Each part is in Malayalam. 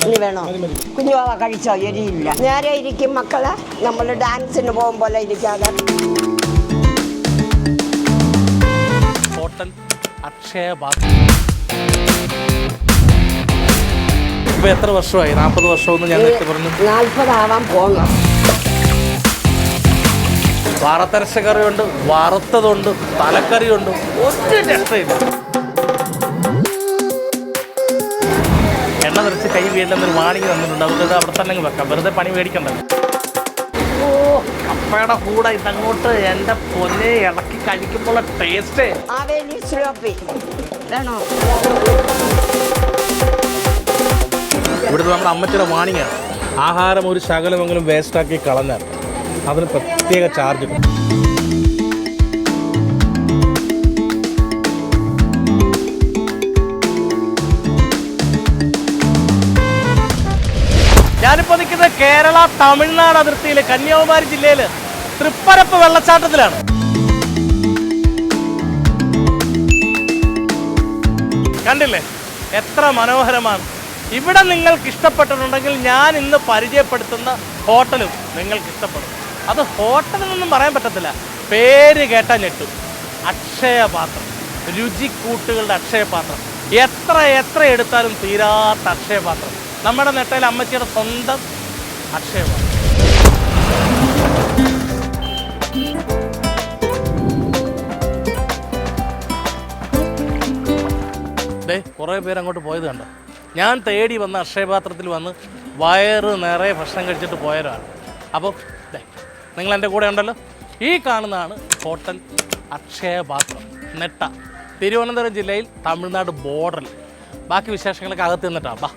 ഇനി വേണോ? കുഞ്ഞുവാവ കഴിച്ചോ? എരിയില്ല. നേരെ ഇരിക്കും മക്കളെ. നമ്മൾ ഡാൻസിന് പോകും പോലെ ഇരിക്കാതെ. ഹോട്ടൽ അക്ഷയപാത്രം. ഇപ്പൊ എത്ര വർഷമായി? 40 വർഷമെന്ന് ഞാൻ നേരത്തെ പറഞ്ഞു. 40 ആവാൻ പോകുന്നു. വറുത്തരച്ച കറിയുണ്ട്, വറുത്തതുണ്ട്, തലക്കറിയുണ്ട്, ഒറ്റ രക്ഷയില്ല. എണ്ണ നിറച്ച് കൈ വീണ്ടെന്നൊരു വാണിങ് തന്നിട്ടുണ്ട്. അതുകൊണ്ട് അവിടെ തന്നെ വെക്കാം, വെറുതെ പണി മേടിക്കണ്ടല്ലോ. ഓ, കപ്പയുടെ കൂടെ ഇതങ്ങോട്ട് എൻ്റെ പൊന്നെ ഇളക്കി കഴിക്കുമ്പോൾ ടേസ്റ്റ്. ഇവിടുത്തെ നമ്മുടെ അമ്മച്ചിയുടെ വാണിങ്ങാണ്. ആഹാരം ഒരു ശകലമെങ്കിലും വേസ്റ്റാക്കി കളഞ്ഞാൽ അതിന് പ്രത്യേക ചാർജ്. ഞാനിപ്പോൾ നിൽക്കുന്നത് കേരള തമിഴ്നാട് അതിർത്തിയിൽ കന്യാകുമാരി ജില്ലയിൽ തൃപ്പരപ്പ് വെള്ളച്ചാട്ടത്തിലാണ്. കണ്ടില്ലേ എത്ര മനോഹരമാണ്. ഇവിടെ നിങ്ങൾക്ക് ഇഷ്ടപ്പെട്ടിട്ടുണ്ടെങ്കിൽ ഞാൻ ഇന്ന് പരിചയപ്പെടുത്തുന്ന ഹോട്ടലും നിങ്ങൾക്ക് ഇഷ്ടപ്പെടും. അത് ഹോട്ടലെന്നൊന്നും പറയാൻ പറ്റത്തില്ല, പേര് കേട്ടാൽ ഞെട്ടും. അക്ഷയപാത്രം, രുചിക്കൂട്ടുകളുടെ അക്ഷയപാത്രം. എത്ര എടുത്താലും തീരാത്ത അക്ഷയപാത്രം. നമ്മുടെ നെട്ടയിലെ അമ്മച്ചിയുടെ സ്വന്തം അക്ഷയപാത്രം. കുറേ പേര് അങ്ങോട്ട് പോയത് കണ്ടോ? ഞാൻ തേടി വന്ന അക്ഷയപാത്രത്തിൽ വന്ന് വയറ് നിറയെ ഭക്ഷണം കഴിച്ചിട്ട് പോയവരാണ്. അപ്പോൾ നിങ്ങൾ എൻ്റെ കൂടെ ഉണ്ടല്ലോ. ഈ കാണുന്നതാണ് ഹോട്ടൽ അക്ഷയപാത്രം, നെട്ട, തിരുവനന്തപുരം ജില്ലയിൽ തമിഴ്നാട് ബോർഡറിൽ. ബാക്കി വിശേഷങ്ങളൊക്കെ അകത്ത് നിന്നിട്ടാണ്. ബാ.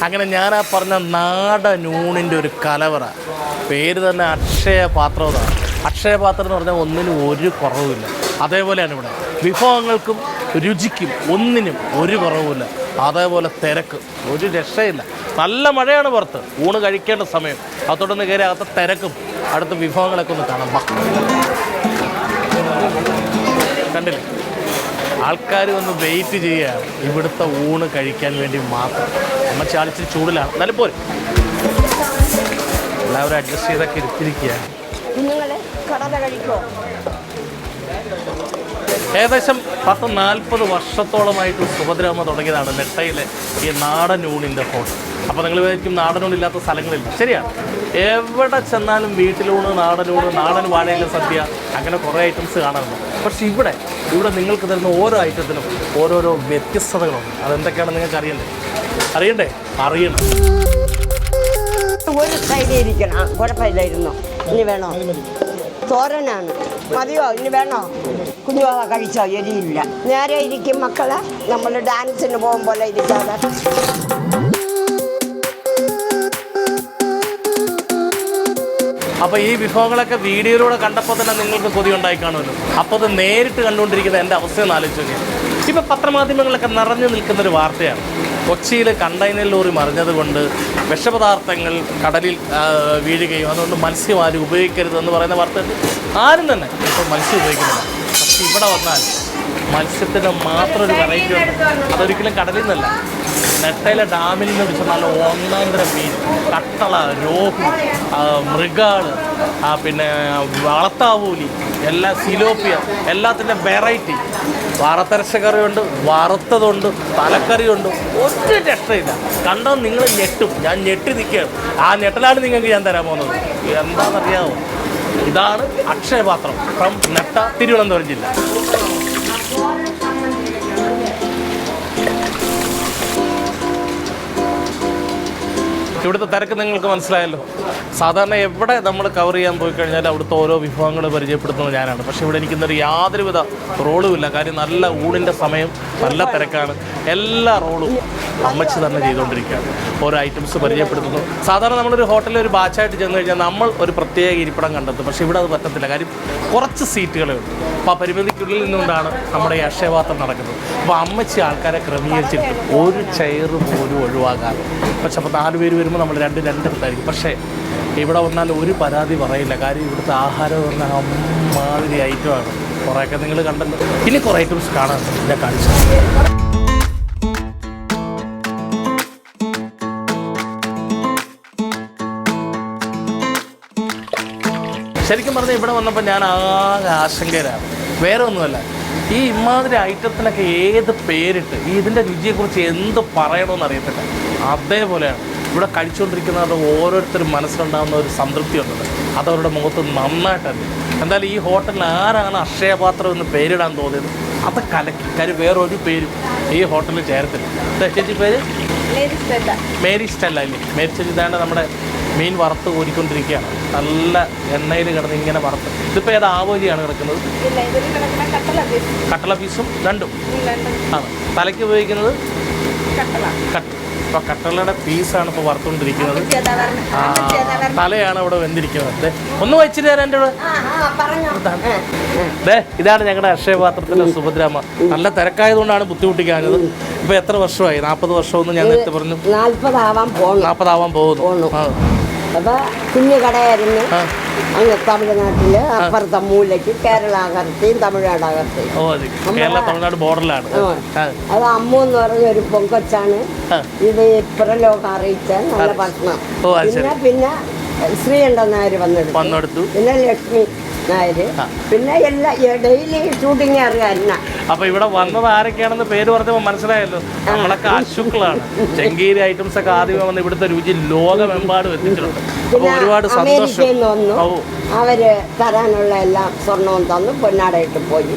അങ്ങനെ ഞാൻ ആ പറഞ്ഞ നാടനൂണിൻ്റെ ഒരു കലവറ. പേര് തന്നെ അക്ഷയപാത്രം എന്നാണ്. അക്ഷയപാത്രം എന്ന് പറഞ്ഞാൽ ഒന്നിനും ഒരു കുറവുമില്ല. അതേപോലെയാണ് ഇവിടെ വിഭവങ്ങൾക്കും രുചിക്കും ഒന്നിനും ഒരു കുറവുമില്ല. അതേപോലെ തിരക്ക് ഒരു രക്ഷയില്ല. നല്ല മഴയാണ് പുറത്ത്, ഊണ് കഴിക്കേണ്ട സമയം. അതോടൊന്ന് കയറി അകത്തെ തിരക്കും അടുത്ത വിഭവങ്ങളൊക്കെ ഒന്ന് കാണാം. കണ്ടില്ലേ, ആൾക്കാർ വന്ന് വെയിറ്റ് ചെയ്യുകയാണ് ഇവിടുത്തെ ഊണ് കഴിക്കാൻ വേണ്ടി മാത്രം. നമ്മൾ ചാളിച്ചിരി ചൂടിലാണ്, എന്നാലും പോരും. എല്ലാവരും അഡ്ജസ്റ്റ് ചെയ്തൊക്കെ ഇരുത്തിരിക്കുകയാണ്. ഏകദേശം 10-40 വർഷത്തോളമായിട്ട് സുഭദ്രാമ്മ തുടങ്ങിയതാണ് നെട്ടയിലെ ഈ നാടൻ ഊണിൻ്റെ ഹോട്ടൽ. അപ്പോൾ നിങ്ങൾ വിചാരിക്കും നാടനൂണില്ലാത്ത സ്ഥലങ്ങളില്ല. ശരിയാണ്, എവിടെ ചെന്നാലും വീട്ടിലൂണ്, നാടനൂണ്, നാടൻ വാഴയില സദ്യ, അങ്ങനെ കുറേ ഐറ്റംസ് കാണാറുണ്ട്. പക്ഷേ ഇവിടെ നിങ്ങൾക്ക് തരുന്ന ഓരോ ഐറ്റത്തിനും ഓരോരോ വ്യത്യസ്തതകളുണ്ട്. അതെന്തൊക്കെയാണെന്ന് നിങ്ങൾക്ക് അറിയണ്ടേ? അറിയണം. ഒരു സൈഡിൽ ഇരിക്കണം, കുഴപ്പമില്ലായിരുന്നു. ഇനി വേണോ? തോരനാണ്. മതിയോ? ഇനി വേണോ? കുഞ്ഞുവാവ കഴിച്ചോ? എരിയില്ല. നേരെ ഇരിക്കും മക്കളെ. നമ്മൾ ഡാൻസിന് പോകും പോലെ ഇരിക്കാതെ. അപ്പോൾ ഈ വിഭവങ്ങളൊക്കെ വീഡിയോയിലൂടെ കണ്ടപ്പോൾ തന്നെ നിങ്ങൾക്ക് കൊതി ഉണ്ടായി കാണുമല്ലോ. അപ്പോൾ അത് നേരിട്ട് കണ്ടുകൊണ്ടിരിക്കുന്ന എൻ്റെ അവസ്ഥയൊന്ന് ആലോചിച്ച് നോക്കിയാൽ. ഇപ്പോൾ പത്രമാധ്യമങ്ങളിലൊക്കെ നിറഞ്ഞു നിൽക്കുന്നൊരു വാർത്തയാണ്. കൊച്ചിയിൽ കണ്ടെയ്നർ ലോറി മറിഞ്ഞതുകൊണ്ട് വിഷപദാർത്ഥങ്ങൾ കടലിൽ വീഴുകയും അതുകൊണ്ട് മത്സ്യം ആരും ഉപയോഗിക്കരുതെന്ന് പറയുന്ന വാർത്ത ആരും തന്നെ ഇപ്പോൾ മത്സ്യം ഉപയോഗിക്കുന്നില്ല. പക്ഷേ ഇവിടെ വന്നാൽ മത്സ്യത്തിന് മാത്രം ഒരു വെറൈറ്റി ഉണ്ട്. അതൊരിക്കലും കടലിൽ നിന്നല്ല, നെട്ടയിലെ ഡാമിൽ നിന്ന് പിടിച്ച നല്ല ഒന്നാന്തരം മീൻ, കട്ടള, രോഹു, മൃഗാള്, പിന്നെ വളത്താവൂലി, എല്ലാ സിലോപ്പിയ, എല്ലാത്തിൻ്റെ വെറൈറ്റി. വറുത്തരച്ച കറിയുണ്ട്, വറുത്തതുണ്ട്, തലക്കറിയുണ്ട്, ഒറ്റ രക്ഷയില്ല. കണ്ടാൽ നിങ്ങൾ ഞെട്ടും. ഞാൻ ഞെട്ടി നിൽക്കുകയാണ്. ആ ഞെട്ടലാണ് നിങ്ങൾക്ക് ഞാൻ തരാൻ പോകുന്നത്. എന്താണെന്നറിയാമോ? ഇതാണ് അക്ഷയപാത്രം ഫ്രം നെട്ട, തിരുവനന്തപുരം ജില്ല. ഇവിടുത്തെ തിരക്ക് നിങ്ങൾക്ക് മനസ്സിലായല്ലോ. സാധാരണ എവിടെ നമ്മൾ കവർ ചെയ്യാൻ പോയി കഴിഞ്ഞാൽ അവിടുത്തെ ഓരോ വിഭവങ്ങൾ പരിചയപ്പെടുത്തുന്നത് ഞാനാണ്. പക്ഷേ ഇവിടെ എനിക്കിന്നൊരു യാതൊരുവിധ റോളുമില്ല. കാര്യം നല്ല ഊണിൻ്റെ സമയം, നല്ല തിരക്കാണ്. എല്ലാ റോളും അമ്മച്ചി തന്നെ ചെയ്തുകൊണ്ടിരിക്കുകയാണ്. ഓരോ ഐറ്റംസ് പരിചയപ്പെടുത്തുന്നു. സാധാരണ നമ്മളൊരു ഹോട്ടലിൽ ഒരു ബാച്ചായിട്ട് ചെന്ന് കഴിഞ്ഞാൽ നമ്മൾ ഒരു പ്രത്യേക ഇരിപ്പിടം കണ്ടെത്തും. പക്ഷേ ഇവിടെ അത് പറ്റത്തില്ല. കാര്യം കുറച്ച് സീറ്റുകളേ ഉള്ളൂ. അപ്പോൾ ആ പരിമിതിക്കുള്ളിൽ നിന്നുകൊണ്ടാണ് നമ്മുടെ ഈ അക്ഷയപാത്രം നടക്കുന്നത്. അപ്പോൾ അമ്മച്ചി ആൾക്കാരെ ക്രമീകരിച്ചിട്ട് ഒരു ചെയർ പോലും ഒഴിവാകാതെ. പക്ഷെ അപ്പോൾ 4 പേര് വരുമ്പോൾ നമ്മൾ രണ്ടിടത്തായിരിക്കും. പക്ഷേ ഇവിടെ വന്നാൽ ഒരു പരാതി പറയില്ല. കാര്യം ഇവിടുത്തെ ആഹാരം എന്ന് പറഞ്ഞാൽ അമ്മാതിരി ഐറ്റമാണ്. കുറേയൊക്കെ നിങ്ങൾ കണ്ടല്ലോ. ഇനി കുറേ ഐറ്റംസ് കാണാൻ ഞാൻ കാണിച്ചു. ശരിക്കും പറഞ്ഞാൽ ഇവിടെ വന്നപ്പോൾ ഞാൻ ആകെ ആശങ്കയിലാണ്. വേറെ ഒന്നുമല്ല, ഈ ഇമാതിരി ഐറ്റത്തിനൊക്കെ ഏത് പേരിട്ട് ഇതിൻ്റെ രുചിയെക്കുറിച്ച് എന്ത് പറയണമെന്ന് അറിയത്തില്ല. അതേപോലെയാണ് ഇവിടെ കഴിച്ചുകൊണ്ടിരിക്കുന്നത്. ഓരോരുത്തരും മനസ്സിലുണ്ടാകുന്ന ഒരു സംതൃപ്തി ഉണ്ടല്ലോ, അതവരുടെ മുഖത്ത് നന്നായിട്ടല്ലേ. എന്തായാലും ഈ ഹോട്ടലിൽ ആരാണ് അക്ഷയപാത്രം എന്ന് പേരിടാൻ തോന്നിയത് അത് കലക്കി. കാര്യം വേറൊരു പേരും ഈ ഹോട്ടലിൽ ചേർത്തില്ല. ചേച്ചി പേര് മേരി സ്റ്റെല്ല അല്ലേ? മേരി ചേച്ചി ഇതാണ് നമ്മുടെ മീൻ വറുത്ത് കോരിക്കൊണ്ടിരിക്കുകയാണ്. നല്ല എണ്ണയിൽ കിടന്ന് ഇങ്ങനെ വറുത്ത്. ഇതിപ്പോൾ ഏത് ആവോലിയാണ് കിടക്കുന്നത്? കട്ടള പീസും രണ്ടും ആണ്. തലയ്ക്ക് ഉപയോഗിക്കുന്നത് കട്ട. അപ്പോൾ കട്ടളയുടെ പീസാണ് ഇപ്പോൾ വറുത്തുകൊണ്ടിരിക്കുന്നത്. തലയാണ് ഇവിടെ വെന്തിരിക്കുന്നത്. ഒന്ന് വെച്ചിട്ട് തരാം എൻ്റെ ഇവിടെ. ഇതാണ് ഞങ്ങളുടെ അക്ഷയപാത്രത്തിൻ്റെ സുഭദ്രാമ്മ. നല്ല തിരക്കായതുകൊണ്ടാണ് ബുദ്ധിമുട്ടിക്കാഞ്ഞത്. ഇപ്പോൾ എത്ര വർഷമായി? 40 വർഷമെന്ന് ഞാൻ നേരത്തെ പറഞ്ഞു. 40 ആവാൻ പോകുന്നു. അപ്പോൾ കുഞ്ഞു കടയായിരുന്നു അങ്ങ് തമിഴ്നാട്ടിൽ അപ്പുറത്തെ മൂലയ്ക്ക് കേരള അകർത്തിയും തമിഴ്നാട് അകർത്തിയും. കേരള തമിഴ്നാട് ബോർഡറിലാണ്. അത് അമ്മു എന്ന് പറഞ്ഞ ഒരു പൊങ്കൊച്ചാണ് ഇത് പുറലോകം അറിയിച്ച നല്ല ഭക്ഷണം. പിന്നെ ശ്രീകണ്ഠൻ നായർ വന്നെടുത്തു. പിന്നെ ലക്ഷ്മി നായർ. പിന്നെ എല്ലാ ഡെയിലി ഷൂട്ടിങ് അറിയാം. അപ്പൊ ഇവിടെ വന്നത് ആരൊക്കെയാണെന്ന് പേര് പറഞ്ഞപ്പോൾ മനസ്സിലായല്ലോ. നമ്മളൊക്കെ അശുക്കളാണ്. ചെങ്കീരി ഐറ്റംസ് ഒക്കെ ആദ്യമേ വന്ന് ഇവിടുത്തെ രുചി ലോകമെമ്പാടും എത്തിച്ചിട്ടുണ്ട്. അപ്പൊ ഒരുപാട് സന്തോഷം. അവര് തരാനുള്ള എല്ലാം സ്വർണവും തന്നു, പൊന്നാടയിട്ട് പോയി.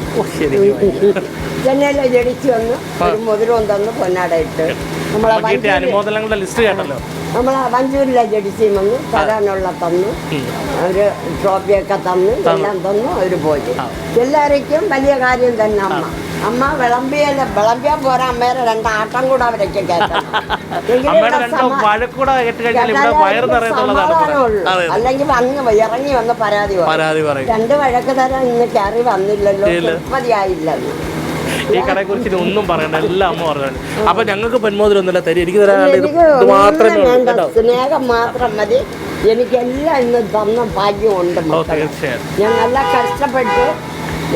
ചെന്നൈയിലെ ജടിച്ചു വന്ന് ഒരു മുതിരവും തന്നു, പൊന്നാടയിട്ട്. നമ്മളെ അനുമോദനങ്ങളുടെ ലിസ്റ്റ് കേട്ടല്ലോ. നമ്മളെ വഞ്ചൂരിലെ ജഡിസിയും വന്നു തരാനുള്ള തന്നു. അവര് ട്രോഫിയൊക്കെ തന്നു, എല്ലാം തന്നു, അവര് പോയി. എല്ലാവർക്കും വലിയ കാര്യം തന്നെ. അമ്മ വിളമ്പിയാ പോരാ, അമ്മേരെ 2 ആട്ടം കൂടെ അവരൊക്കെ അല്ലെങ്കിൽ അങ്ങ് ഇറങ്ങി വന്ന് പരാതി പറയും. 2 വഴക്ക് തരാൻ ഇന്ന് കയറി വന്നില്ലല്ലോ, മതിയായില്ലല്ലോ. ഈ കടയെ കുറിച്ച് ഒന്നും പറയണ്ട, എല്ലാം അമ്മ പറഞ്ഞു. അപ്പൊ ഞങ്ങൾക്ക് പൊന്മോതിരം ഒന്നുമില്ല തരും, എനിക്ക് തരാൻ സ്നേഹം മാത്രം മതി. എനിക്കെല്ലാം ഇന്ന് തന്ന ഭാഗ്യമുണ്ട്. ഞാൻ നല്ല കഷ്ടപ്പെട്ട്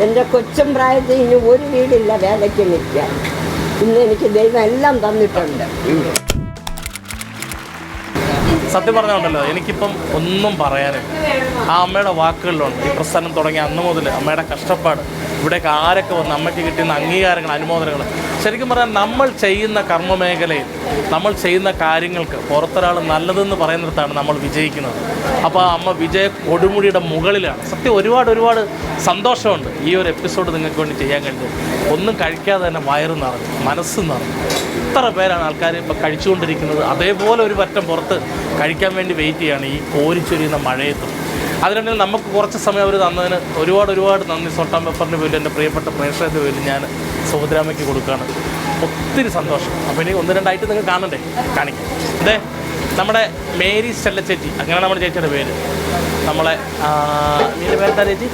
എൻ്റെ കൊച്ചും പ്രായത്തിൽ ഇനി ഒരു വീടില്ല വേലയ്ക്ക് നിൽക്കാൻ. ഇന്ന് എനിക്ക് ദൈവം എല്ലാം തന്നിട്ടുണ്ട്. സത്യം പറഞ്ഞുണ്ടല്ലോ, എനിക്കിപ്പം ഒന്നും പറയാനില്ല. ആ അമ്മയുടെ വാക്കുകളിലുണ്ട്. ഈ പ്രസ്ഥാനം തുടങ്ങിയ അന്ന് മുതൽ അമ്മയുടെ കഷ്ടപ്പാട്, ഇവിടേക്ക് ആരൊക്കെ വന്ന് അമ്മയ്ക്ക് കിട്ടുന്ന അംഗീകാരങ്ങൾ, അനുമോദനങ്ങൾ. ശരിക്കും പറഞ്ഞാൽ നമ്മൾ ചെയ്യുന്ന കർമ്മമേഖലയിൽ നമ്മൾ ചെയ്യുന്ന കാര്യങ്ങൾക്ക് പുറത്തൊരാൾ നല്ലതെന്ന് പറയുന്നിടത്താണ് നമ്മൾ വിജയിക്കുന്നത്. അപ്പോൾ ആ അമ്മ വിജയ കൊടുമുടിയുടെ മുകളിലാണ്. സത്യം ഒരുപാട് സന്തോഷമുണ്ട് ഈ ഒരു എപ്പിസോഡ് നിങ്ങൾക്ക് വേണ്ടി ചെയ്യാൻ കഴിഞ്ഞത്. ഒന്നും കഴിക്കാതെ തന്നെ വയറ് നിറഞ്ഞു, മനസ്സ് നിറഞ്ഞു. എത്ര പേരാണ് ആൾക്കാർ ഇപ്പോൾ കഴിച്ചുകൊണ്ടിരിക്കുന്നത്. അതേപോലെ ഒരു പറ്റം പുറത്ത് കഴിക്കാൻ വേണ്ടി വെയിറ്റ് ചെയ്യുകയാണ് ഈ കോരിച്ചൊരിയുന്ന മഴയത്തും. അതിനിടയിൽ നമുക്ക് കുറച്ച് സമയം അവർ തന്നതിന് ഒരുപാട് നന്ദി. സോട്ടാം പേപ്പറിൻ്റെ പേരിൽ എൻ്റെ പ്രിയപ്പെട്ട പ്രേക്ഷകരുടെ പേരിൽ ഞാൻ സുഭദ്രാമ്മയ്ക്ക് കൊടുക്കുകയാണ്. ഒത്തിരി സന്തോഷം. അപ്പോൾ ഇനി 1-2 ആയിട്ട് നിങ്ങൾ കാണണ്ടേ, കാണിക്കാം. അതെ, നമ്മുടെ മേരി സ്റ്റെല്ല ചേച്ചി, അങ്ങനെ നമ്മുടെ ചേച്ചിയുടെ പേര്. നമ്മളെ ഇതിൻ്റെ പേരെന്താ ചേച്ചി?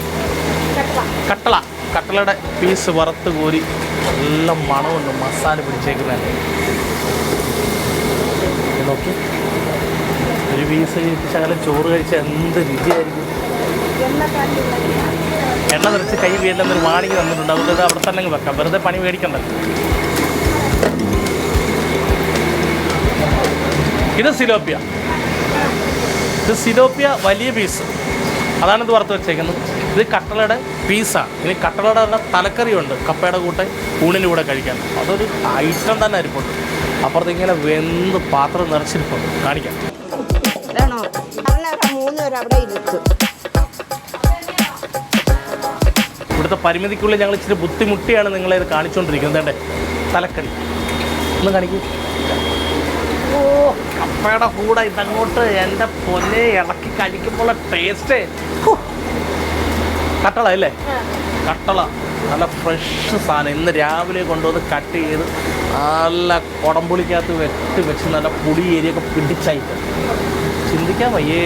കട്ടളയുടെ പീസ് വറുത്ത് കോരി നല്ല മണമുണ്ട്, മസാല പിടിച്ചേക്കുന്നതല്ലേ. നോക്കി ഒരു പീസ് ശകലം ചോറ് കഴിച്ചാൽ എന്ത് രുചിയായിരിക്കും. എണ്ണ നിറച്ച് കൈ വീട്ടിലെന്നൊരു വാണിങ് തന്നിട്ടുണ്ട്. അതുകൊണ്ട് അവിടെ തന്നെ വെക്കാം, വെറുതെ പണി മേടിക്കണ്ടല്ലോ. ഇത് സിലോപ്പിയ വലിയ പീസ്, അതാണിത് വറുത്ത് വെച്ചേക്കുന്നത്. ഇത് കട്ടളയുടെ പീസാണ്. ഇനി കട്ടളയുടെ തന്നെ തലക്കറിയുണ്ട്, കപ്പയുടെ കൂട്ടെ ഊണിൻ്റെ കൂടെ കഴിക്കാൻ. അതൊരു ഐറ്റം തന്നെ അരിപ്പുണ്ട്. അപ്പുറത്ത് ഇങ്ങനെ വെന്ത് പാത്രം നിറച്ചിരിപ്പുണ്ട്, കാണിക്കാം. വേണോ? 3 പേര് അവിടെ ഇരുത്തും. ഇവിടുത്തെ പരിമിതിക്കുള്ളിൽ ഞങ്ങൾ ഇച്ചിരി ബുദ്ധിമുട്ടിയാണ് നിങ്ങളെ ഇത് കാണിച്ചുകൊണ്ടിരിക്കുന്നത്. എൻ്റെ തലക്കറി ഒന്ന് കാണിക്കും. ഓ, കപ്പയുടെ കൂടെ ഇതങ്ങോട്ട് എൻ്റെ പൊന്നെ ഇളക്കി കഴിക്കുമ്പോൾ ടേസ്റ്റ്. കട്ടള അല്ലേ? കട്ടള നല്ല ഫ്രഷ് സാധനം. ഇന്ന് രാവിലെ കൊണ്ടുവന്ന് കട്ട് ചെയ്ത് നല്ല കുടംപുളിക്കകത്ത് വെച്ച് നല്ല പുളി ഏരിയൊക്കെ പിടിച്ചായിട്ട് ചിന്തിക്കാൻ വയ്യേ.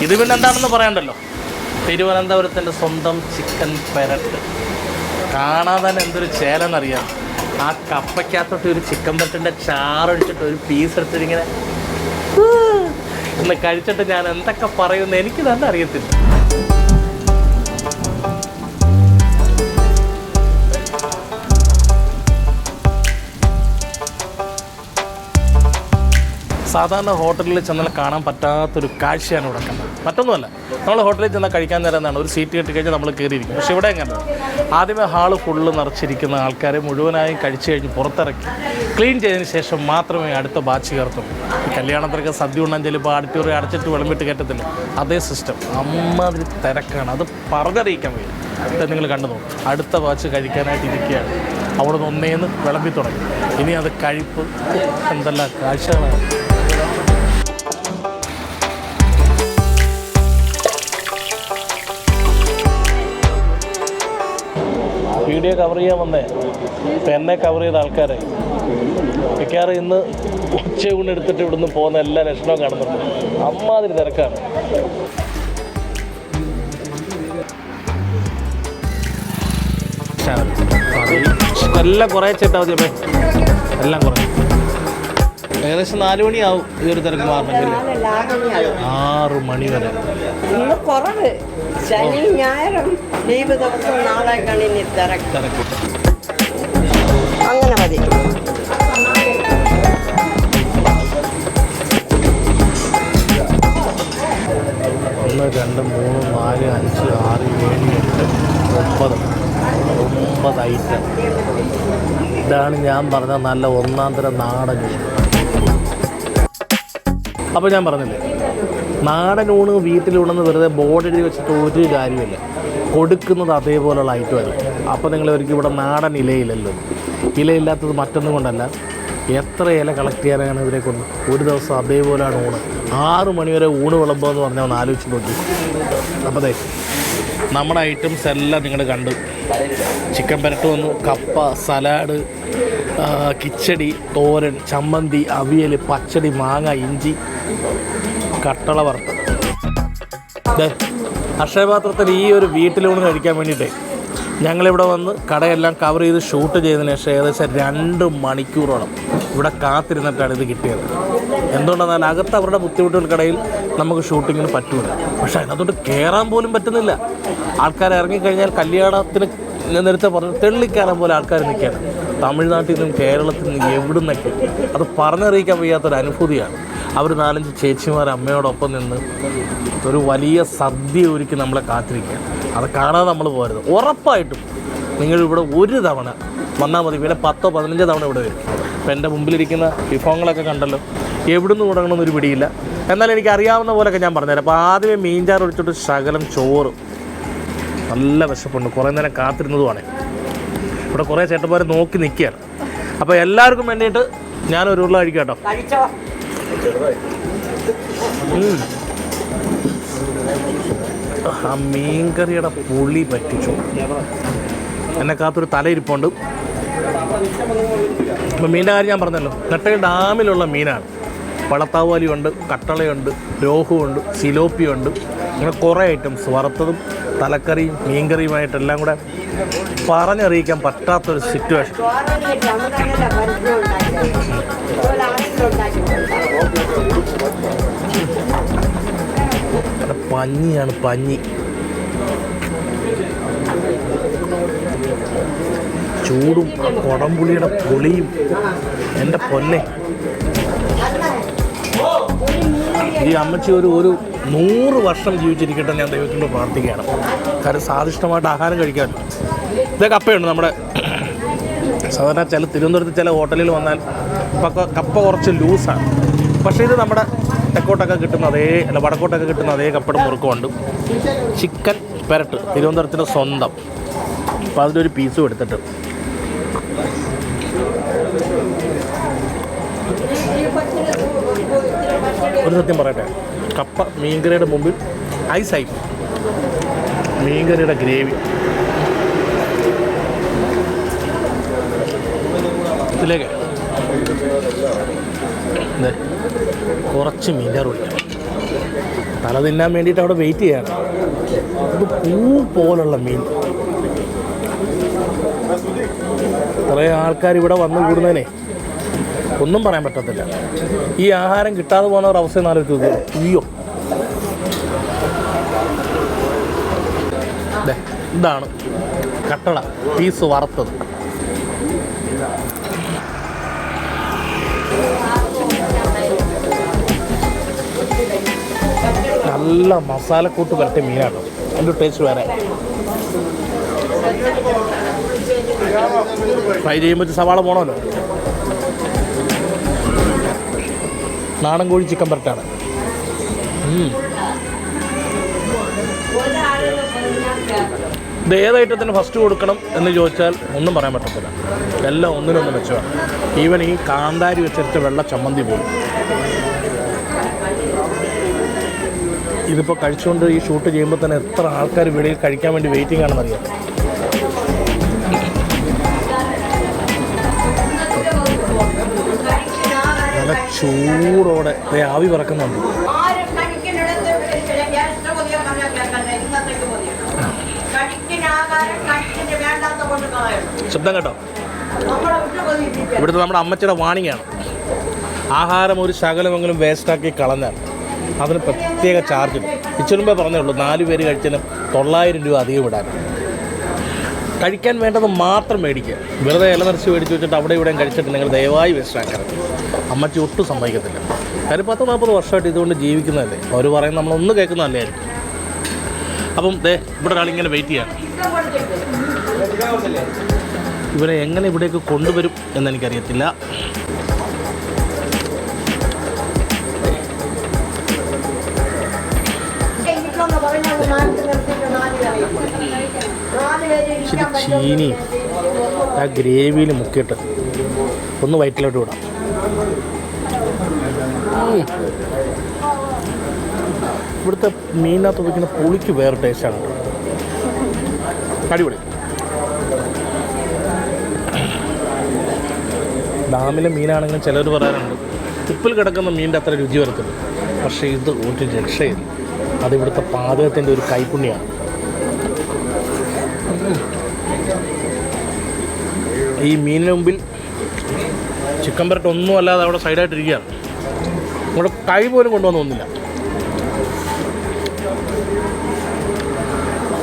ഇത് പിന്നെ എന്താണെന്ന് പറയണ്ടല്ലോ, തിരുവനന്തപുരത്തിൻ്റെ സ്വന്തം ചിക്കൻ പെരട്ട്. കാണാൻ തന്നെ എന്തൊരു ചേലെന്നറിയാം. ആ കപ്പയ്ക്കകത്തോട്ട് ഒരു ചിക്കൻ പറ്റിൻ്റെ ചാറൊഴിച്ചിട്ട് ഒരു പീസ് എടുത്തിട്ടിങ്ങനെ ഒന്ന് കഴിച്ചിട്ട് ഞാൻ എന്തൊക്കെ പറയുമെന്ന് എനിക്ക് തന്നെ അറിയത്തില്ല. സാധാരണ ഹോട്ടലിൽ ചെന്നാൽ കാണാൻ പറ്റാത്തൊരു കാഴ്ചയാണ് ഇവിടെ കണ്ടത്. മറ്റൊന്നുമല്ല, നമ്മൾ ഹോട്ടലിൽ ചെന്നാൽ കഴിക്കാൻ നേരം ഒരു സീറ്റ് കിട്ടി കഴിഞ്ഞാൽ നമ്മൾ കയറിയിരിക്കും. പക്ഷേ ഇവിടെ എങ്ങനെ ആദ്യമേ ഹാള് ഫുള്ള് നിറച്ചിരിക്കുന്ന ആൾക്കാരെ മുഴുവനായും കഴിച്ചു കഴിഞ്ഞ് പുറത്തിറക്കി ക്ലീൻ ചെയ്തതിന് ശേഷം മാത്രമേ അടുത്ത ബാച്ച് കയറത്തുള്ളൂ. ഈ കല്യാണത്തിനൊക്കെ സദ്യ ഉണ്ണാൻ ചിലപ്പോൾ ഓഡിറ്റോറിയം അടച്ചിട്ട് വിളമ്പിട്ട് കയറ്റത്തില്ല. അതേ സിസ്റ്റം. അമ്മാതിരി തിരക്കാണ്. അത് പറഞ്ഞറിയിക്കാൻ വയ്യ. ഇത് നിങ്ങൾ കണ്ടു നോക്കും. അടുത്ത ബാച്ച് കഴിക്കാനായിട്ട് ഇരിക്കുകയാണ്. അവിടെ നിന്ന് ഒന്നേന്ന് വിളമ്പി തുടങ്ങി. ഇനി അത് കഴിപ്പ് എന്തെല്ലാം കാഴ്ചകളാണ്. വീഡിയോ കവർ ചെയ്യാൻ വന്നേ ഇപ്പം എന്നെ കവർ ചെയ്ത ആൾക്കാരെ മിക്കവാറും ഇന്ന് ഉച്ചയൂണ് എടുത്തിട്ട് ഇവിടുന്ന് പോകുന്ന എല്ലാ ലക്ഷണവും കാണുന്നുണ്ട്. അമ്മാതിരി തിരക്കാണ്. എല്ലാം കുറേ ചേട്ടാ മതി അപ്പേ, എല്ലാം കുറേ. ഏകദേശം 4 മണിയാവും ഈ ഒരു തിരക്ക് മാറണമെങ്കിൽ. 6 മണി വരെ. ഇന്ന് കുറവ്. ശനി ഞായറും ലീവ് ദിവസം നാളെ കണിനി തിരക്ക്. അങ്ങനെ മതി. 1 2 3 4 5 6 7 8 9 ഐറ്റം. ഇതാണ് ഞാൻ പറഞ്ഞ നല്ല ഒന്നാം തരം നാടൻ ഊണ്. അപ്പോൾ ഞാൻ പറഞ്ഞില്ലേ, നാടൻ ഊണ് വീട്ടിലൂണെന്ന് വെറുതെ ബോർഡ് എഴുതി വെച്ചിട്ട് ഒരു കാര്യമില്ല. കൊടുക്കുന്നത് അതേപോലെയുള്ള ഐറ്റമായിരിക്കും. അപ്പോൾ നിങ്ങൾ ഒരിക്കലും ഇവിടെ നാടൻ ഇലയില്ലല്ലോ. ഇലയില്ലാത്തത് മറ്റൊന്നും കൊണ്ടല്ല, എത്ര ഇല കളക്ട് ചെയ്യാനാണ് ഇവരെ കൊണ്ട്. ഒരു ദിവസം അതേപോലെയാണ് ഊണ്. 6 മണി വരെ ഊണ് വിളമ്പോ എന്ന് പറഞ്ഞാൽ ഒന്ന് ആലോചിച്ച് നോക്കി. അപ്പോൾ അതെ, നമ്മുടെ ഐറ്റംസ് എല്ലാം നിങ്ങൾ കണ്ടു. ചിക്കൻ പെരട്ട് വന്നു, കപ്പ, സലാഡ്, കിച്ചടി, തോരൻ, ചമ്മന്തി, അവിയൽ, പച്ചടി, മാങ്ങ, ഇഞ്ചി, കട്ടള വറുത്ത്. അക്ഷയപാത്രത്തിൽ ഈ ഒരു വീട്ടിലൂണ് കഴിക്കാൻ വേണ്ടിയിട്ടേ ഞങ്ങളിവിടെ വന്ന് കടയെല്ലാം കവർ ചെയ്ത് ഷൂട്ട് ചെയ്തതിന് ശേഷം ഏകദേശം 2 മണിക്കൂറോളം ഇവിടെ കാത്തിരുന്നിട്ടാണ് ഇത് കിട്ടിയത്. എന്തുകൊണ്ടെന്നാൽ അകത്ത് അവരുടെ ബുദ്ധിമുട്ടുകൾക്കിടയിൽ നമുക്ക് ഷൂട്ടിങ്ങിന് പറ്റൂല. പക്ഷേ അതിനകത്തോട്ട് കയറാൻ പോലും പറ്റുന്നില്ല. ആൾക്കാർ ഇറങ്ങിക്കഴിഞ്ഞാൽ കല്യാണത്തിന് നേരത്തെ പറഞ്ഞു തെള്ളിക്കാരം പോലെ ആൾക്കാർ നിൽക്കുകയാണ്. തമിഴ്നാട്ടിൽ നിന്നും കേരളത്തിൽ നിന്നും എവിടുന്നൊക്കെ. അത് പറഞ്ഞറിയിക്കാൻ വയ്യാത്തൊരു അനുഭൂതിയാണ്. അവർ 4-5 ചേച്ചിമാർ അമ്മയോടൊപ്പം നിന്ന് ഒരു വലിയ സദ്യ ഒരുക്കി നമ്മളെ കാത്തിരിക്കുകയാണ്. അത് കാണാതെ നമ്മൾ പോരുത്. ഉറപ്പായിട്ടും നിങ്ങളിവിടെ ഒരു തവണ വന്നാൽ മതി. പിന്നെ 10-15 തവണ ഇവിടെ വരും. ഇപ്പം എൻ്റെ മുമ്പിലിരിക്കുന്ന വിഭവങ്ങളൊക്കെ കണ്ടല്ലോ. എവിടുന്ന് തുടങ്ങണമെന്നൊരു പിടിയില്ല. എന്നാൽ എനിക്ക് അറിയാവുന്ന പോലെയൊക്കെ ഞാൻ പറഞ്ഞുതരാം. അപ്പോൾ ആദ്യമേ മീൻചാറ് ഒഴിച്ചിട്ട് ശകലം ചോറ്. നല്ല വിശപ്പുണ്ട്. കുറേ നേരം കാത്തിരുന്നതുമാണ്. ഇവിടെ കുറേ ചേട്ടന്മാർ നോക്കി നിൽക്കുകയാണ്. അപ്പോൾ എല്ലാവർക്കും വേണ്ടിയിട്ട് ഞാനൊരു ഉരുള കഴിക്കാം കേട്ടോ. ആ മീൻകറിയുടെ പുളി പറ്റിച്ചു. എന്നെ കാത്തൊരു തലയിരിപ്പുണ്ട്. അപ്പോൾ മീൻ്റെ കാര്യം ഞാൻ പറഞ്ഞല്ലോ, നെട്ടയം ഡാമിലുള്ള മീനാണ്. വളത്താവാലിയുണ്ട്, കട്ടളയുണ്ട്, രോഹുണ്ട്, സിലോപ്പിയുണ്ട്. അങ്ങനെ കുറേ ഐറ്റംസ്, വറുത്തതും തലക്കറിയും മീൻകറിയുമായിട്ടെല്ലാം കൂടെ പറഞ്ഞറിയിക്കാൻ പറ്റാത്തൊരു സിറ്റുവേഷൻ. പഞ്ഞിയാണ്, പഞ്ഞി. ചൂടും കുടംപുളിയുടെ പുളിയും. എൻ്റെ പൊന്നെ, ഈ അമ്മച്ചി ഒരു 100 വർഷം ജീവിച്ചിരിക്കട്ടെ ഞാൻ ദൈവത്തിനോട് പ്രാർത്ഥിക്കുകയാണ്. കാരണം സ്വാദിഷ്ടമായിട്ട് ആഹാരം കഴിക്കാൻ. ഇതേ കപ്പയുണ്ട് നമ്മുടെ. സാധാരണ തിരുവനന്തപുരത്ത് ചില ഹോട്ടലിൽ വന്നാൽ കപ്പ കുറച്ച് ലൂസാണ്. പക്ഷേ ഇത് നമ്മുടെ തെക്കോട്ടൊക്കെ കിട്ടുന്ന വടക്കോട്ടൊക്കെ കിട്ടുന്ന അതേ കപ്പയുടെ മുറുക്കമുണ്ട്. ചിക്കൻ പെരട്ട് തിരുവനന്തപുരത്തിൻ്റെ സ്വന്തം. അപ്പോൾ അതിലൊരു പീസും എടുത്തിട്ട് ഒരു സത്യം പറയട്ടെ, കപ്പ മീൻകറിയുടെ മുമ്പിൽ ഐസായി. മീൻകറിയുടെ ഗ്രേവി ഇതിലേക്ക് കുറച്ച് മീൻചാറ് ഒഴിക്കണം. തല തിന്നാൻ വേണ്ടിയിട്ട് അവിടെ വെയിറ്റ് ചെയ്യാണ്. ഇത് പൂ പോലുള്ള മീൻ. കുറേ ആൾക്കാർ ഇവിടെ വന്നു കൂടുന്നതിനെ ഒന്നും പറയാൻ പറ്റത്തില്ല. ഈ ആഹാരം കിട്ടാതെ പോകുന്ന ഒരു അവസ്ഥ ആലോചിച്ച് അയ്യോ. ഇതാണ് കട്ടള പീസ് വറുത്തത്. നല്ല മസാലക്കൂട്ട് പുരട്ടിയ മീനാണ്. അതിൻ്റെ ടേസ്റ്റ് വേറെ. ഫ്രൈ ചെയ്യുമ്പോൾ സവാള പോകണമല്ലോ. നാടൻ കോഴി ചിക്കൻ പുരട്ടാണ്. ഇത് ഏത് ഐറ്റത്തിന് ഫസ്റ്റ് കൊടുക്കണം എന്ന് ചോദിച്ചാൽ ഒന്നും പറയാൻ പറ്റത്തില്ല. എല്ലാം ഒന്നിനൊന്നും മെച്ചമാണ്. ഈവൻ ഈ കാന്താരി വെച്ചെടുത്ത വെള്ള ചമ്മന്തി പോലും. ഇതിപ്പോൾ കഴിച്ചുകൊണ്ട് ഈ ഷൂട്ട് ചെയ്യുമ്പോൾ തന്നെ എത്ര ആൾക്കാർ വെളിയിൽ കഴിക്കാൻ വേണ്ടി വെയിറ്റിംഗ് ആണെന്നറിയാം. നല്ല ചൂടോടെ ആവി പറക്കുന്നുണ്ട്. ശബ്ദം കേട്ടോ? ഇവിടുത്തെ നമ്മുടെ അമ്മച്ചിയുടെ വാണിങ്ങാണ്. ആഹാരം ഒരു ശകലമെങ്കിലും വേസ്റ്റാക്കി കളഞ്ഞാൽ അതിന് പ്രത്യേക ചാർജ്. ഇച്ചിരുമ്പേ പറഞ്ഞേ ഉള്ളൂ 4 പേര് കഴിച്ചതിന് 900 രൂപ അധികം ഇടാൻ. കഴിക്കാൻ വേണ്ടത് മാത്രം മേടിക്കുക. വെറുതെ ഇലനിറച്ച് മേടിച്ച് വെച്ചിട്ട് അവിടെ ഇവിടെയും കഴിച്ചിട്ട് നിങ്ങൾ ദയവായി വേസ്റ്റാക്കരുത്. അമ്മച്ചി ഒട്ടും സമ്മതിക്കത്തില്ല. കാര്യം 10-40 വർഷമായിട്ട് ഇതുകൊണ്ട് ജീവിക്കുന്നതല്ലേ. അവർ പറയുന്നത് നമ്മളൊന്നും കേൾക്കുന്നതല്ലായിരിക്കും. അപ്പം ഇവിടെ ഒരാളിങ്ങനെ വെയിറ്റ് ചെയ്യാണ്. ഇവരെ എങ്ങനെ ഇവിടേക്ക് കൊണ്ടുവരും എന്നെനിക്കറിയത്തില്ല. ഇച്ചിരി ചീനി ആ ഗ്രേവിയിൽ മുക്കിയിട്ട് ഒന്ന് വയറ്റിലോട്ട് വിടാം. ഇവിടുത്തെ മീനിനകത്ത് വയ്ക്കുന്ന പുളിക്ക് വേറെ ടേസ്റ്റാണ്. അടിപൊളി. ഡാമിലെ മീനാണെങ്കിലും ചിലർ പറയാറുണ്ട് ഉപ്പിൽ കിടക്കുന്ന മീനിൻ്റെ അത്ര രുചി വരത്തില്ല. പക്ഷേ ഇത് ഒരു രക്ഷയില്ല. അതിവിടുത്തെ പാചകത്തിൻ്റെ ഒരു കൈപ്പുണ്യമാണ്. ഈ മീനിന് മുമ്പിൽ ചിക്കൻ പുരട്ട് ഒന്നും അല്ലാതെ അവിടെ സൈഡായിട്ടിരിക്കുകയാണ്. നമ്മുടെ കൈ പോലും കൊണ്ടുവന്ന് ഒന്നില്ല.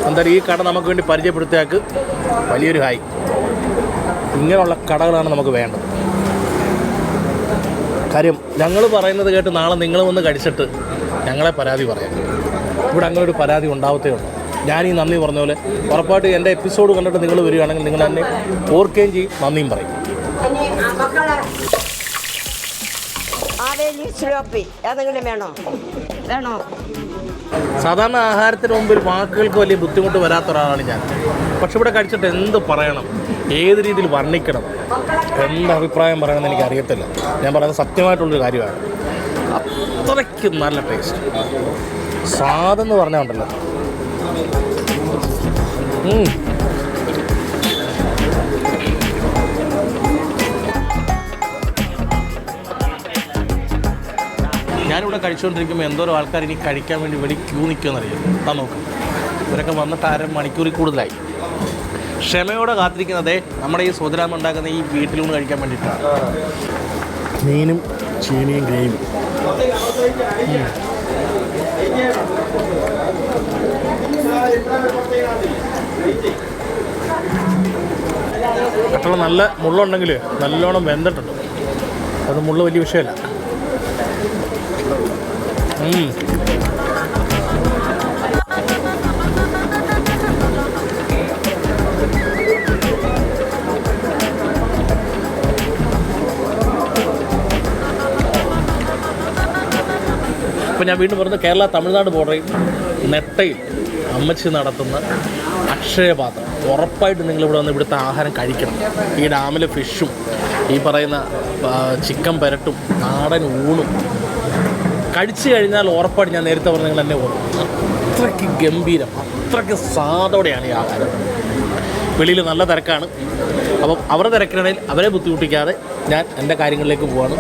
എന്തായാലും ഈ കട നമുക്ക് വേണ്ടി പരിചയപ്പെടുത്തിയാക്ക് വലിയൊരു ഹായ്. ഇങ്ങനെയുള്ള കടകളാണ് നമുക്ക് വേണ്ടത്. കാര്യം ഞങ്ങൾ പറയുന്നത് കേട്ട് നാളെ നിങ്ങൾ വന്ന് കഴിച്ചിട്ട് ഞങ്ങളെ പരാതി പറയാം. ഇവിടെ അങ്ങനെ ഒരു പരാതി ഉണ്ടാവത്തേ ഉള്ളൂ. ഞാൻ ഈ നന്ദി പറഞ്ഞ പോലെ ഉറപ്പായിട്ട് എൻ്റെ എപ്പിസോഡ് കണ്ടിട്ട് നിങ്ങൾ വരികയാണെങ്കിൽ നിങ്ങൾ എന്നെ ഓർക്കുകയും ചെയ്യും, നന്ദിയും പറയും. സാധാരണ ആഹാരത്തിന് മുമ്പിൽ വാക്കുകൾക്ക് വലിയ ബുദ്ധിമുട്ട് വരാത്ത ഒരാളാണ് ഞാൻ. പക്ഷെ ഇവിടെ കഴിച്ചിട്ട് എന്ത് പറയണം, ഏത് രീതിയിൽ വർണ്ണിക്കണം, എന്ത് അഭിപ്രായം പറയണമെന്ന് എനിക്ക് അറിയത്തില്ല. ഞാൻ പറയുന്നത് സത്യമായിട്ടുള്ളൊരു കാര്യമാണ്. അത്രയ്ക്ക് നല്ല ടേസ്റ്റ്. സ്വാദെന്ന് പറഞ്ഞാൽ ഉണ്ടല്ലോ. ഞാനിവിടെ കഴിച്ചുകൊണ്ടിരിക്കുമ്പോൾ എന്തോരോ ആൾക്കാർ ഇനി കഴിക്കാൻ വേണ്ടി വെളി ക്യൂ നിൽക്കുമെന്നറിയാം. അതാ നോക്കും. ഇവരൊക്കെ വന്നിട്ട് 1/2 മണിക്കൂറിൽ കൂടുതലായി. ക്ഷമയോടെ കാത്തിരിക്കുന്നതേ നമ്മുടെ ഈ സുധരാമ ഉണ്ടാക്കുന്ന ഈ വീട്ടിലൂടെ കഴിക്കാൻ വേണ്ടിയിട്ടാണ്. മീനും ചീനിയും ഗ്രേവിയും. കട്ടള നല്ല മുള്ളുണ്ടെങ്കിൽ നല്ലോണം വെന്തിട്ടുണ്ട്. അത് മുള്ള് വലിയ വിഷയമല്ല. ഇപ്പോൾ ഞാൻ വീണ്ടും പറഞ്ഞത് കേരള തമിഴ്നാട് ബോർഡറിൽ നെട്ടയിൽ അമ്മച്ചി നടത്തുന്ന അക്ഷയപാത്രം. ഉറപ്പായിട്ട് നിങ്ങളിവിടെ വന്ന് ഇവിടുത്തെ ആഹാരം കഴിക്കണം. ഈ ഡാമിലെ ഫിഷും ഈ പറയുന്ന ചിക്കൻ പുരട്ടും നാടൻ ഊണും കഴിച്ചു കഴിഞ്ഞാൽ ഉറപ്പായിട്ട് ഞാൻ നേരത്തെ പറഞ്ഞ നിങ്ങൾ എന്നെ ഓർക്കും. അത്രയ്ക്ക് ഗംഭീരം, അത്രയ്ക്ക് സ്വാദോടെയാണ് ഈ ആഹാരം. വെളിയിൽ നല്ല തിരക്കാണ്. അപ്പം അവരുടെ തിരക്കിനിടയിൽ അവരെ ബുദ്ധിമുട്ടിക്കാതെ ഞാൻ എൻ്റെ കാര്യങ്ങളിലേക്ക് പോവാണ്.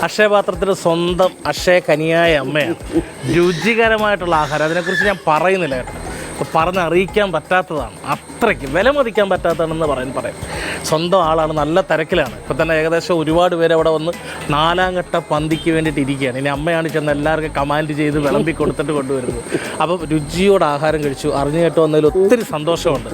അക്ഷയപാത്രത്തിൽ സ്വന്തം അക്ഷയ കനിയായ അമ്മയാണ്. രുചികരമായിട്ടുള്ള ആഹാരം, അതിനെക്കുറിച്ച് ഞാൻ പറയുന്നില്ല കേട്ടോ, പറഞ്ഞറിയിക്കാൻ പറ്റാത്തതാണ്, അത്രയ്ക്ക് വില മതിക്കാൻ പറ്റാത്തതാണെന്ന് പറയാം. സ്വന്തം ആളാണ്, നല്ല തിരക്കിലാണ്. ഇപ്പം തന്നെ ഏകദേശം ഒരുപാട് പേര് അവിടെ വന്ന് 4ാം ഘട്ട പന്തിക്ക് വേണ്ടിയിട്ട് ഇരിക്കുകയാണ്. ഇനി അമ്മയാണ് ചെന്ന് എല്ലാവർക്കും കമാൻഡ് ചെയ്ത് വിളമ്പി കൊടുത്തിട്ട് കൊണ്ടുവരുന്നത്. അപ്പം രുചിയോട് ആഹാരം കഴിച്ചു, അറിഞ്ഞു കേട്ട് വന്നതിൽ ഒത്തിരി സന്തോഷമുണ്ട്.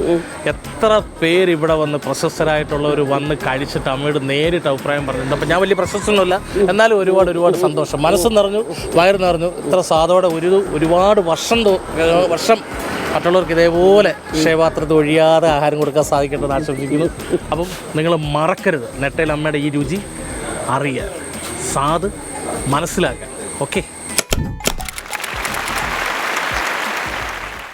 എത്ര പേര് ഇവിടെ വന്ന് പ്രശസ്തരായിട്ടുള്ളവർ വന്ന് കഴിച്ചിട്ട് അമ്മയോട് നേരിട്ട് അഭിപ്രായം പറഞ്ഞിട്ടുണ്ട്. അപ്പം ഞാൻ വലിയ പ്രശസ്തനല്ല, എന്നാലും ഒരുപാട് സന്തോഷം, മനസ്സ് നിറഞ്ഞു, വയറ് നിറഞ്ഞു. ഇത്ര സാധോടെ ഒരുപാട് വർഷം മറ്റുള്ളവർക്ക് ഇതേപോലെ അക്ഷയപാത്രത്തിൽ ഒഴിയാതെ ആഹാരം കൊടുക്കാൻ സാധിക്കട്ടെ എന്ന് ആശംസിക്കുന്നു. അപ്പം നിങ്ങൾ മറക്കരുത് നെട്ടയിൽ അമ്മയുടെ ഈ രുചി അറിയാൻ, സ്വാദ് മനസ്സിലാക്കാൻ. ഓക്കെ.